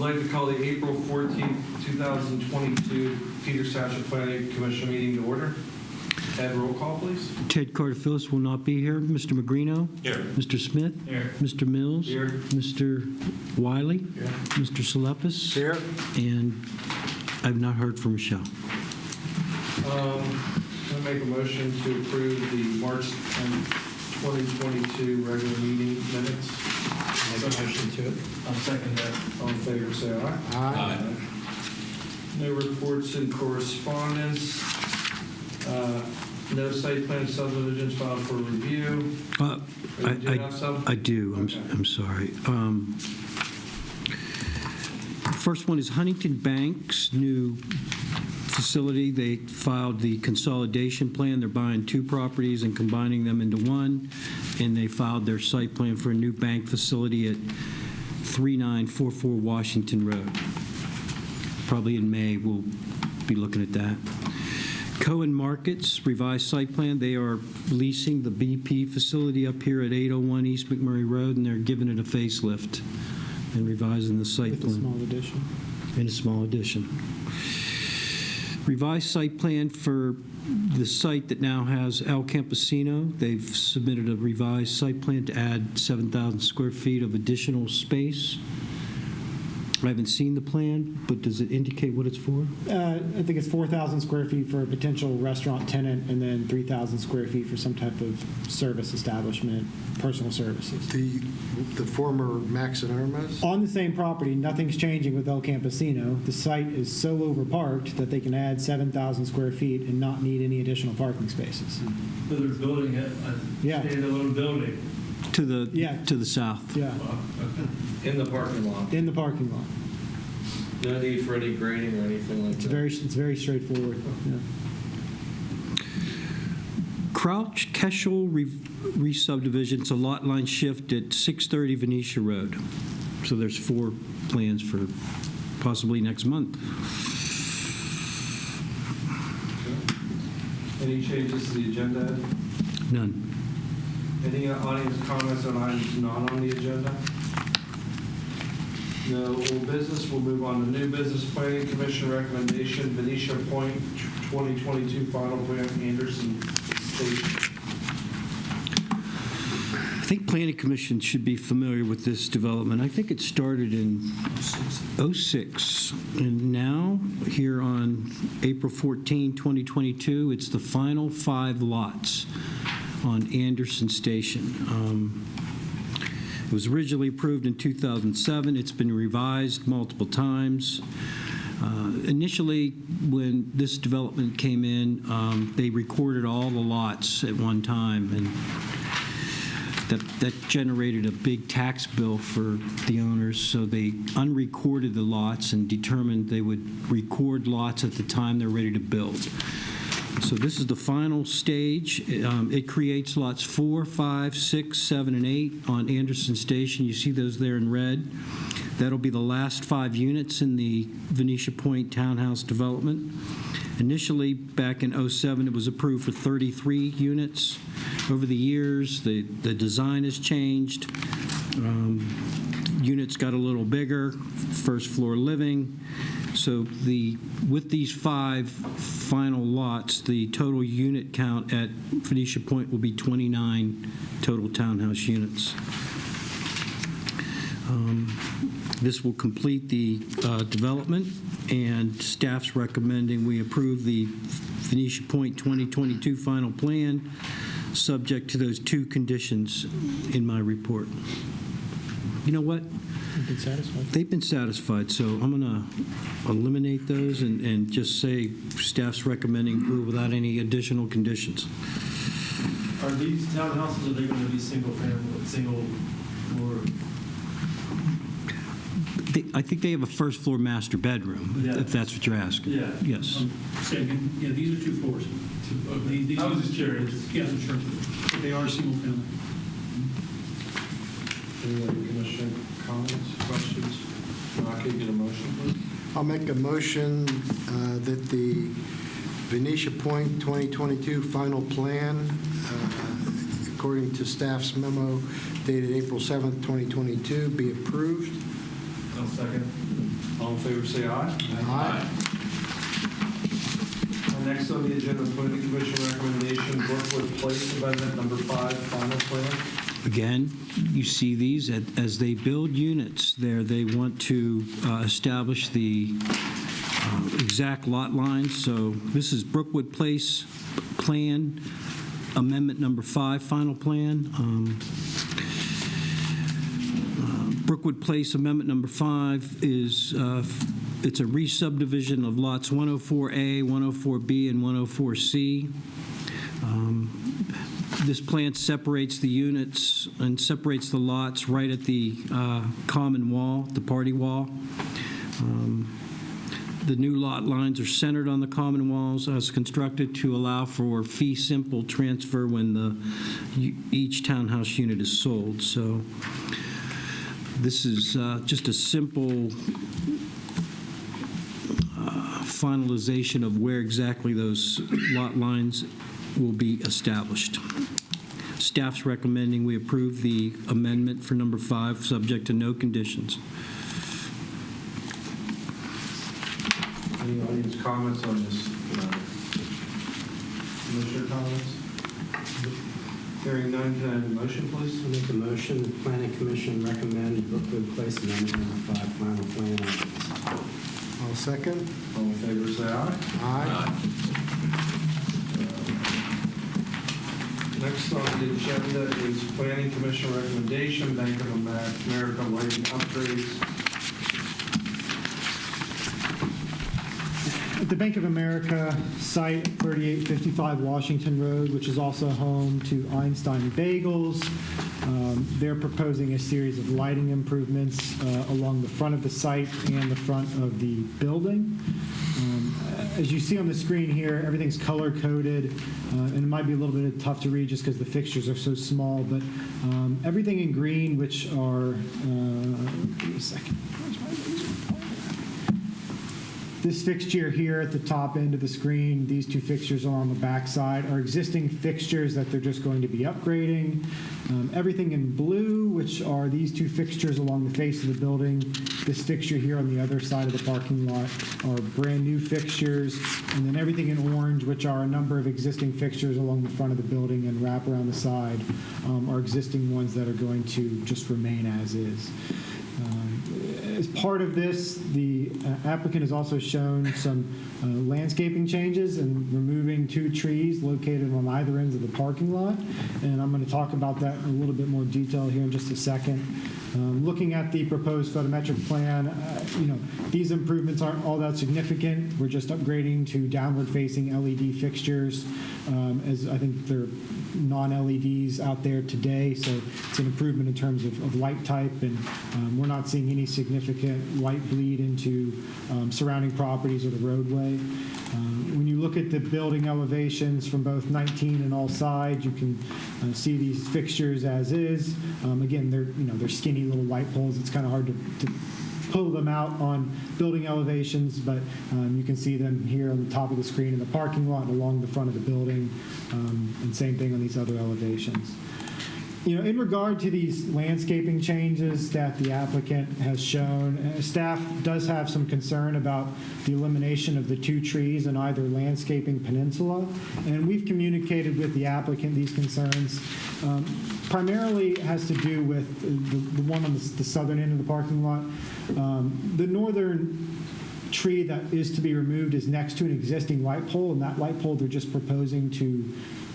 like to call the April 14th, 2022 Peters Township Planning Commission meeting to order. Ed, roll call, please. Ted Carter-Phillips will not be here. Mr. Magrino? Here. Mr. Smith? Here. Mr. Mills? Here. Mr. Wiley? Here. Mr. Salepis? Here. And I've not heard from Michelle. I'm going to make a motion to approve the March 10th, 2022 regular meeting minutes. Make a motion to it. I'll second that. All in favor, say aye. Aye. No reports and correspondence. No site plan subdivisions filed for review. You do have some? I do. Okay. I'm sorry. First one is Huntington Bank's new facility. They filed the consolidation plan. They're buying two properties and combining them into one, and they filed their site plan for a new bank facility at 3944 Washington Road. Probably in May we'll be looking at that. Cohen Markets revised site plan. They are leasing the BP facility up here at 801 East McMurray Road, and they're giving it a facelift and revising the site With plan. a small addition. And a small addition. Revised site plan for the site that now has El Campesino. They've submitted a revised site plan to add 7,000 square feet of additional space. I haven't seen the plan, but does it indicate what it's for? I think it's 4,000 square feet for a potential restaurant tenant, and then 3,000 square feet for some type of service establishment, personal services. The former Max and Irma's? On the same property, nothing's changing with El Campesino. The site is so overparked that they can add 7,000 square feet and not need any additional parking spaces. So they're building a Yeah. standalone building. To the south. Yeah, In the parking lot. in the parking lot. No need for any grading or anything like that. It's very straightforward. Yeah. Crouch Keschel re-subdivision. It's a lot line shift at 630 Venetia Road. So there's 4 plans for possibly next month. Okay. Any changes to the agenda? None. Any audience comments on items not on the agenda? No old business. We'll move on to new business. Planning Commission recommendation, Venetia Point 2022 final plan, Anderson Station. I think Planning Commission should be familiar with this development. I think it started in '06, and now, here on April 14, 2022, it's the final 5 lots on Anderson Station. It was originally approved in 2007. It's been revised multiple times. Initially, when this development came in, they recorded all the lots at one time, and that generated a big tax bill for the owners, so they unrecorded the lots and determined they would record lots at the time they're ready to build. So this is the final stage. It creates lots 4, 5, 6, 7, and 8 on Anderson Station. You see those there in red. That'll be the last 5 units in the Venetia Point townhouse development. Initially, back in '07, it was approved for 33 units. Over the years, the design has changed. Units got a little bigger, first floor living. So with these 5 final lots, the total unit count at Venetia Point will be 29 total townhouse units. This will complete the development, and staff's recommending we approve the Venetia Point 2022 final plan, subject to those 2 conditions in my report. You know what? You've been satisfied? They've been satisfied, so I'm going to eliminate those and just say staff's recommending approval without any additional conditions. Are these townhouses, are they going to be single family, single floor? I think they have a first floor master bedroom, Yeah. if that's what you're asking. Yeah. Yes. Saying, yeah, these are 2 floors. These I was just curious. Yeah, sure. But they are single family. Any other commission comments, questions? I could get a motion, please. I'll make a motion that the Venetia Point 2022 final plan, according to staff's memo dated April 7th, 2022, be approved. I'll second. All in favor, say aye. Aye. Next on the agenda, planning commission recommendation, Brookwood Place Amendment Number 5, final plan. Again, you see these as they build units there, they want to establish the exact lot lines. So this is Brookwood Place Plan, Amendment Number 5, final plan. Brookwood Place Amendment Number 5 is, it's a re-subdivision of lots 104A, 104B, and 104C. This plan separates the units and separates the lots right at the common wall, the party wall. The new lot lines are centered on the common walls as constructed to allow for fee simple transfer when each townhouse unit is sold. So this is just a simple finalization of where exactly those lot lines will be established. Staff's recommending we approve the amendment for number 5, subject to no conditions. Any audience comments on this? Commissioner comments? Hearing none, can I have a motion, please? I make a motion, the planning commission recommend Brookwood Place Amendment Number 5, final plan. I'll second. All in favor, say aye. Aye. Next on the agenda is planning commission recommendation, Bank of America lighting upgrades. At the Bank of America site, 3855 Washington Road, which is also home to Einstein Bagels, they're proposing a series of lighting improvements along the front of the site and the front of the building. As you see on the screen here, everything's color-coded, and it might be a little bit tough to read just because the fixtures are so small, but everything in green, which are, give me a second. Where's my laser pointer? This fixture here at the top end of the screen, these two fixtures are on the back side, are existing fixtures that they're just going to be upgrading. Everything in blue, which are these two fixtures along the face of the building, this fixture here on the other side of the parking lot are brand new fixtures, and then everything in orange, which are a number of existing fixtures along the front of the building and wrap around the side, are existing ones that are going to just remain as is. As part of this, the applicant has also shown some landscaping changes and removing 2 trees located on either ends of the parking lot. And I'm going to talk about that in a little bit more detail here in just a second. Looking at the proposed photometric plan, these improvements aren't all that significant. We're just upgrading to downward-facing LED fixtures, as I think they're non-LEDs out there today, so it's an improvement in terms of light type, and we're not seeing any significant light bleed into surrounding properties or the roadway. When you look at the building elevations from both 19 and all sides, you can see these fixtures as is. Again, they're skinny little light poles. It's kind of hard to pull them out on building elevations, but you can see them here on the top of the screen in the parking lot and along the front of the building, and same thing on these other elevations. In regard to these landscaping changes that the applicant has shown, staff does have some concern about the elimination of the 2 trees in either landscaping peninsula, and we've communicated with the applicant these concerns. Primarily, it has to do with the one on the southern end of the parking lot. The northern tree that is to be removed is next to an existing light pole, and that light pole they're just proposing to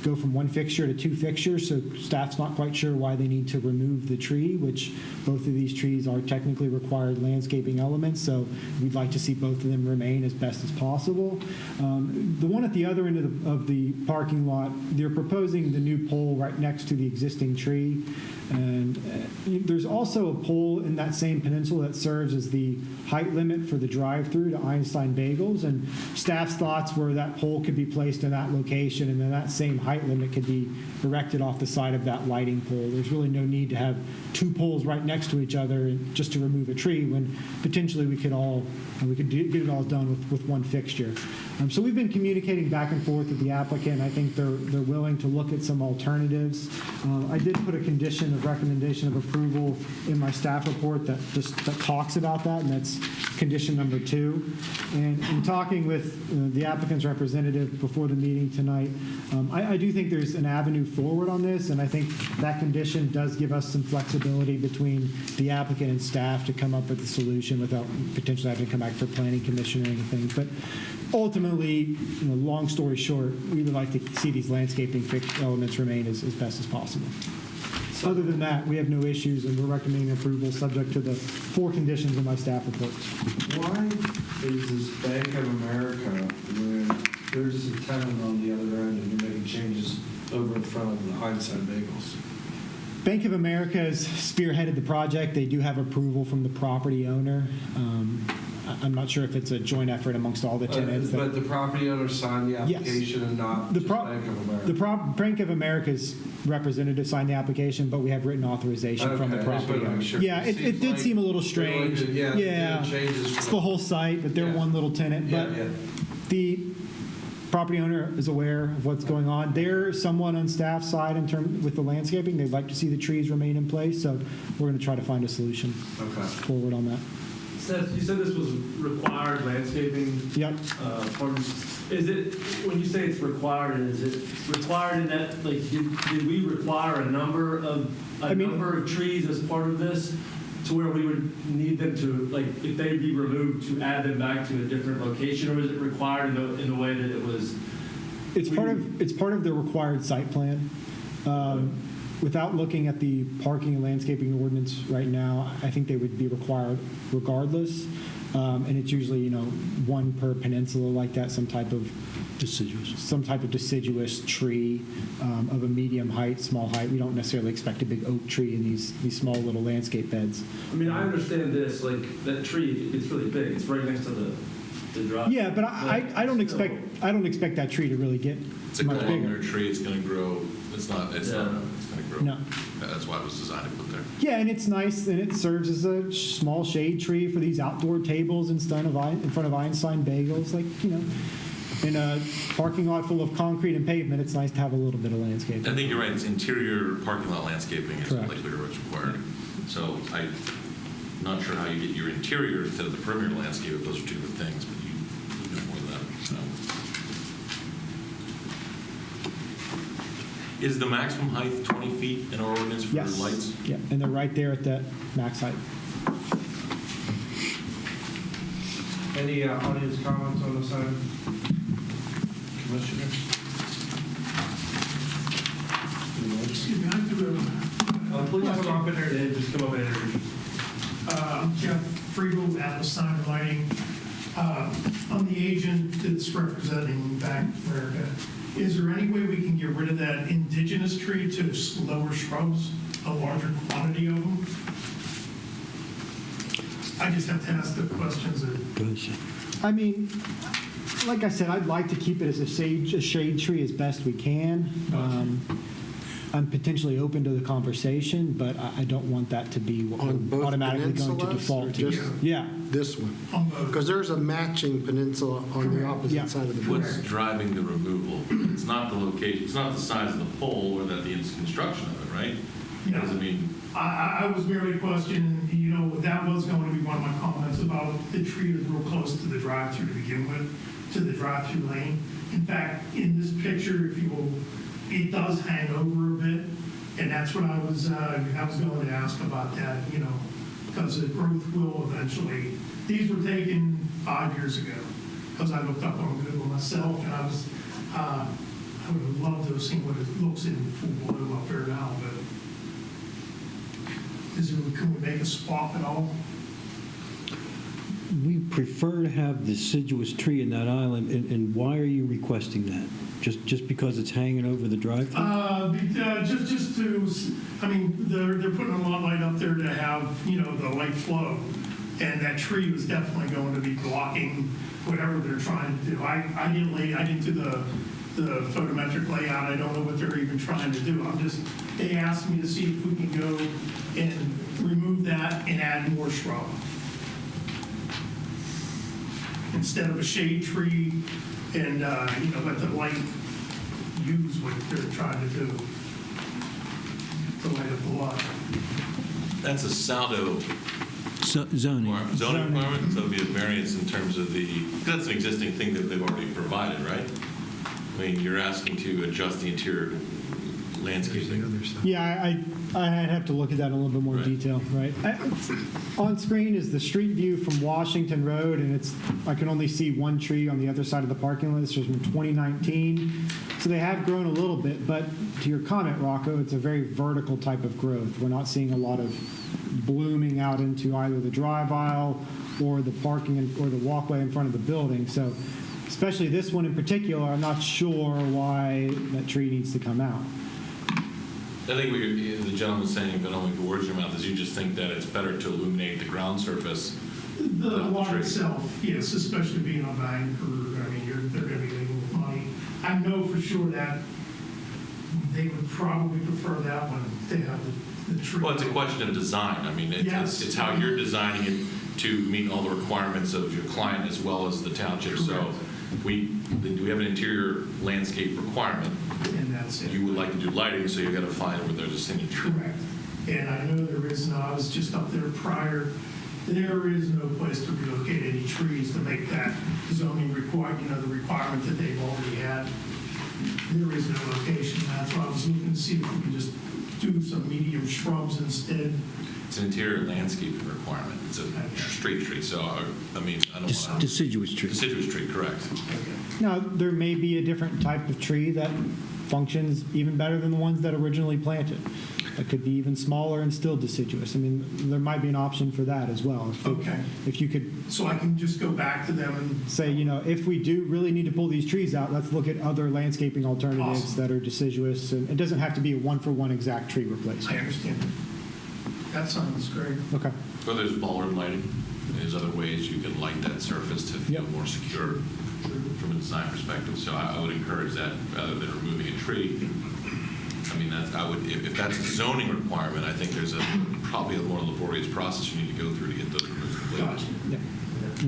go from 1 fixture to 2 fixtures, so staff's not quite sure why they need to remove the tree, which both of these trees are technically required landscaping elements, so we'd like to see both of them remain as best as possible. The one at the other end of the parking lot, they're proposing the new pole right next to the existing tree, and there's also a pole in that same peninsula that serves as the height limit for the drive-through to Einstein Bagels, and staff's thoughts were that pole could be placed in that location and in that same height height limit could be erected off the side of that lighting pole. There's really no need to have two poles right next to each other just to remove a tree when potentially we could get it all done with one fixture. So we've been communicating back and forth with the applicant. I think they're willing to look at some alternatives. I did put a condition of recommendation of approval in my staff report that talks about that, and that's condition number 2. And in talking with the applicant's representative before the meeting tonight, I do think there's an avenue forward on this, and I think that condition does give us some flexibility between the applicant and staff to come up with a solution without potentially having to come back for planning commission or anything. But ultimately, long story short, we would like to see these landscaping elements remain as best as possible. Other than that, we have no issues, and we're recommending approval subject to the 4 conditions in my staff report. Why is this Bank of America when there's a tenant on the other end and you're making changes over in front of the Einstein Bagels? Bank of America has spearheaded the project. They do have approval from the property owner. I'm not sure if it's a joint effort amongst all the tenants. But the property owner signed the application and not just Bank of America? Bank of America's representative signed the application, but we have written authorization from the property owner. Sure. Yeah, it did seem a little strange. Yeah. It's the whole site, but they're one little tenant. But the property owner is aware of what's going on. They're somewhat on staff side in terms with the landscaping. They'd like to see the trees remain in place, so we're going to try to find a solution forward on that. Seth, you said this was required landscaping. Yep. Is it, when you say it's required, is it required in that, like, did we require a number of trees as part of this to where we would need them to, like, if they'd be removed, to add them back to a different location, or is it required in the way that it was? It's part of the required site plan. Without looking at the parking and landscaping ordinance right now, I think they would be required regardless. And it's usually, one per peninsula like that, some type of deciduous tree of a medium height, small height. We don't necessarily expect a big oak tree in these small little landscape beds. I mean, I understand this, like, that tree, it's really big. It's right next to the drive. Yeah, but I don't expect that tree to really get It's a much bigger. columnar tree. It's going to grow. It's going to grow. No. That's why it was designed to put there. Yeah, and it's nice, and it serves as a small shade tree for these outdoor tables in front of Einstein Bagels. Like, in a parking lot full of concrete and pavement, it's nice to have a little bit of landscape. I think you're right. It's interior parking lot landscaping is Correct. likely what's required. So I'm not sure how you get your interior instead of the perimeter landscape if those are two different things, but you know more than that. So. Is the maximum height 20 feet in our ordinance for Yes. lights? Yeah, and they're right there at that max height. Any audience comments on this item? Commissioners? Excuse me, I do Please have come up and Just come up and introduce. I'm Jeff Friedel, Atlas Sign Lighting. I'm the agent that's representing Bank of America. Is there any way we can get rid of that indigenous tree to lower shrubs, a larger quantity of them? I just have to ask the questions. I mean, like I said, I'd like to keep it as a shade tree as best we can. I'm potentially open to the conversation, but I don't want that to be what On we're both automatically going to peninsulas, default or to. just- Yeah. This one. On both. Because there's a matching peninsula on the opposite Yeah. side of the What's bridge. driving the removal? It's not the location. It's not the size of the pole or that the construction of it, right? Yeah. Does it mean? I was merely questioning, that was going to be one of my comments about the tree is real close to the drive-through to begin with, to the drive-through lane. In fact, in this picture, if you will, it does hang over a bit, and that's what I was going to ask about that, because the growth will eventually. These were taken 5 years ago, because I looked up on Google myself, and I would have loved to have seen what it looks in full bloom up there now, but can we make a spot at all? We prefer to have deciduous tree in that island, and why are you requesting that? Just because it's hanging over the drive-through? Just to, they're putting a lot light up there to have, the light flow. And that tree was definitely going to be blocking whatever they're trying to do. I didn't do the the photometric layout. I don't know what they're even trying to do. They asked me to see if we can go and remove that and add more shrub. Instead of a shade tree and, let the light use what they're trying to do to light up the lot. That's a Saldo Zoning. zoning requirement, so it'll be a variance in terms of that's an existing thing that they've already provided, right? I mean, you're asking to adjust the interior landscaping. Yeah, I'd have to look at that in a little bit more Right. detail, right? On screen is the street view from Washington Road, and I can only see one tree on the other side of the parking lot. This was from 2019. So they have grown a little bit, but to your comment, Rocco, it's a very vertical type of growth. We're not seeing a lot of blooming out into either the drive aisle or the parking or the walkway in front of the building. So especially this one in particular, I'm not sure why that tree needs to come out. I think the gentleman was saying, if I don't make the words in your mouth, is you just think that it's better to illuminate the ground surface. The lot tree. itself, yes, especially being on Vancouver, they're going to be leaving with money. I know for sure that they would probably prefer that one. They have the tree. Well, it's a question of design. I mean, Yes. it's how you're designing it to meet all the requirements of your client as well as the township. So Correct. we have an interior landscape requirement. And that's it. You would like to do lighting, so you got to find where there's a single tree. Correct. And I know there is no, I was just up there prior, there is no place to relocate any trees to make that zoning the requirement that they've already had. There is no location. That's why I was looking to see if we can just do some medium shrubs instead. It's an interior landscaping requirement. It's a straight tree. So, I don't want to... Deciduous tree. Deciduous tree, correct. Now, there may be a different type of tree that functions even better than the ones that originally planted. It could be even smaller and still deciduous. I mean, there might be an option for that as well. If you could So I can just go back to them and say, if we do really need to pull these trees out, let's look at other landscaping alternatives Awesome. that are deciduous. And it doesn't have to be a one-for-one exact tree I replacement. understand. That sounds great. Okay. Or there's bollard lighting. There's other ways you can light that surface to feel Yep. more secure from a design perspective. So I would encourage that rather than removing a tree. I mean, if that's a zoning requirement, I think there's probably a more laborious process you need to go through to get those removed completely. Gotcha. Yeah.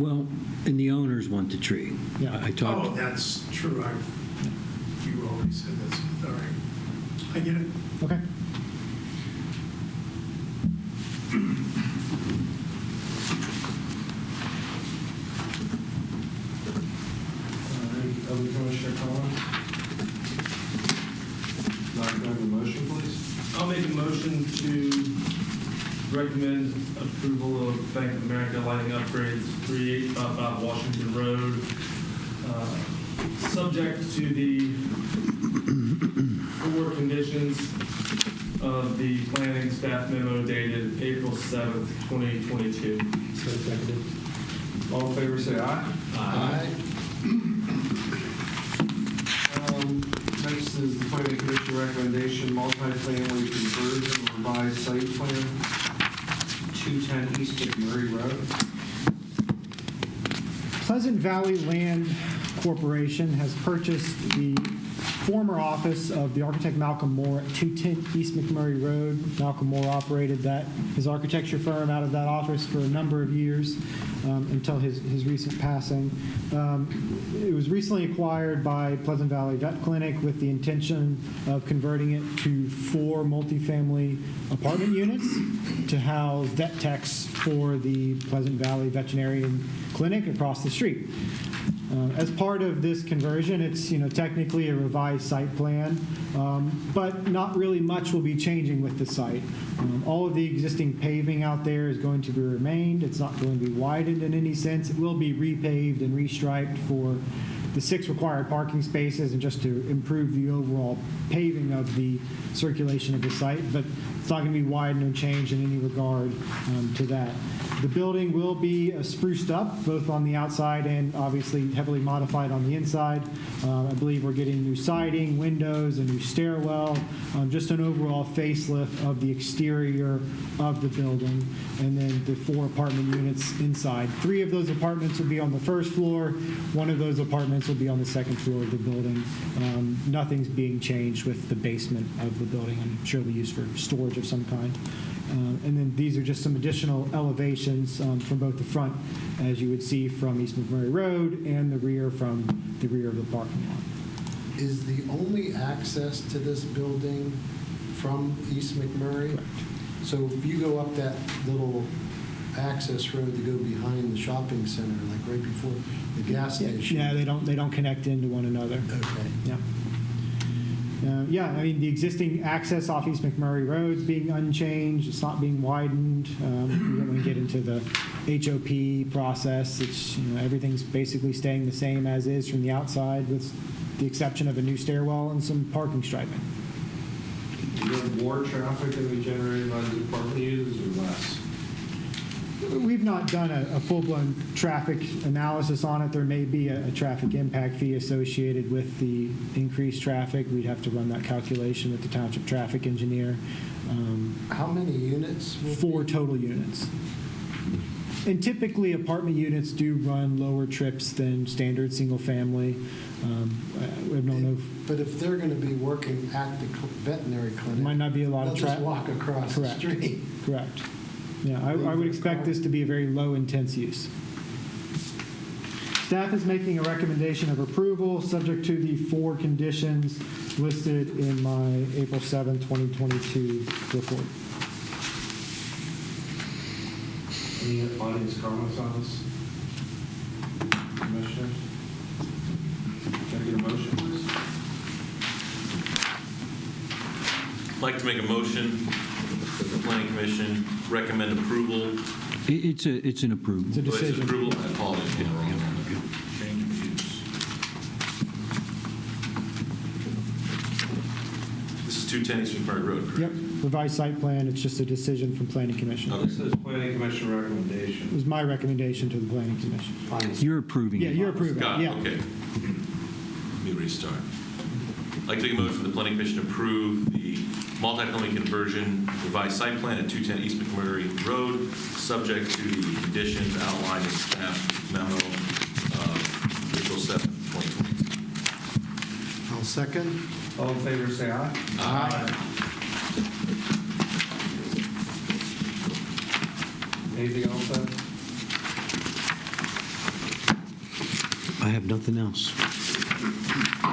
Well, and the owners want the tree. Yeah. I talked. Oh, that's true. You already said that's all right. I get it. Okay. Any other commissioner comments? Not going to have a motion, please? I'll make a motion to recommend approval of Bank of America lighting upgrades 3855 Washington Road, subject to the 4 conditions of the planning staff memo dated April 7th, 2022. So seconded. All in favor, say aye. Aye. Next is the planning commission recommendation, multifamily conversion revised site plan, 210 East McMurray Road. Pleasant Valley Land Corporation has purchased the former office of the architect Malcolm Moore at 210 East McMurray Road. Malcolm Moore operated his architecture firm out of that office for a number of years until his recent passing. It was recently acquired by Pleasant Valley Vet Clinic with the intention of converting it to 4 multifamily apartment units to house vet techs for the Pleasant Valley Veterinarian Clinic across the street. As part of this conversion, it's technically a revised site plan, but not really much will be changing with the site. All of the existing paving out there is going to be remained. It's not going to be widened in any sense. It will be repaved and restriped for the 6 required parking spaces and just to improve the overall paving of the circulation of the site, but it's not going to be widened or changed in any regard to that. The building will be spruced up, both on the outside and obviously heavily modified on the inside. I believe we're getting new siding, windows, a new stairwell, just an overall facelift of the exterior of the building, and then the 4 apartment units inside. 3 of those apartments will be on the first floor. 1 of those apartments apartments will be on the second floor of the building. Nothing's being changed with the basement of the building. I'm sure it'll be used for storage of some kind. And then these are just some additional elevations from both the front, as you would see from East McMurray Road, and the rear from the rear of the parking lot. Is the only access to this building from East McMurray? Correct. So if you go up that little access road to go behind the shopping center, like right before the gas station? Yeah, they don't connect into one another. Okay. Yeah. Yeah, I mean, the existing access off East McMurray Road is being unchanged. It's not being widened. We don't want to get into the HOP process. It's, everything's basically staying the same as is from the outside, with the exception of a new stairwell and some parking striping. Is there more traffic than we generated by the apartment users or less? We've not done a full-blown traffic analysis on it. There may be a traffic impact fee associated with the increased traffic. We'd have to run that calculation with the township traffic engineer. How many units? Will 4 be? total units. And typically, apartment units do run lower trips than standard single-family. We have no, But if they're going to be working at the veterinary clinic, might not be a lot they'll of just traffic. walk across the Correct. street. Correct. Yeah, I would expect this to be a very low-intense use. Staff is making a recommendation of approval, subject to the 4 conditions listed in my April 7, 2022 report. Any audience comments on this? Commissioners? Can I get a motion, please? I'd like to make a motion that the planning commission recommend approval. It's an It's a approval. Oh, it's decision. approval. I apologize. Yeah, wrong. Change of use. This is 210 East McMurray Road, correct? Yep, revised site plan, it's just a decision from planning commission. Okay. This is planning commission It recommendation. was my recommendation to the planning commission. You're approving Yeah, it. you're approving, Got it, yeah. okay. Let me restart. I'd like to make a motion that the planning commission approve the multifamily conversion revised site plan at 210 East McMurray Road, subject to the conditions outlined in staff memo of April 7, 2022. I'll second. All in favor, say aye. Aye. Anything else, Ed? I have nothing else.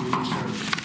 Meeting adjourned.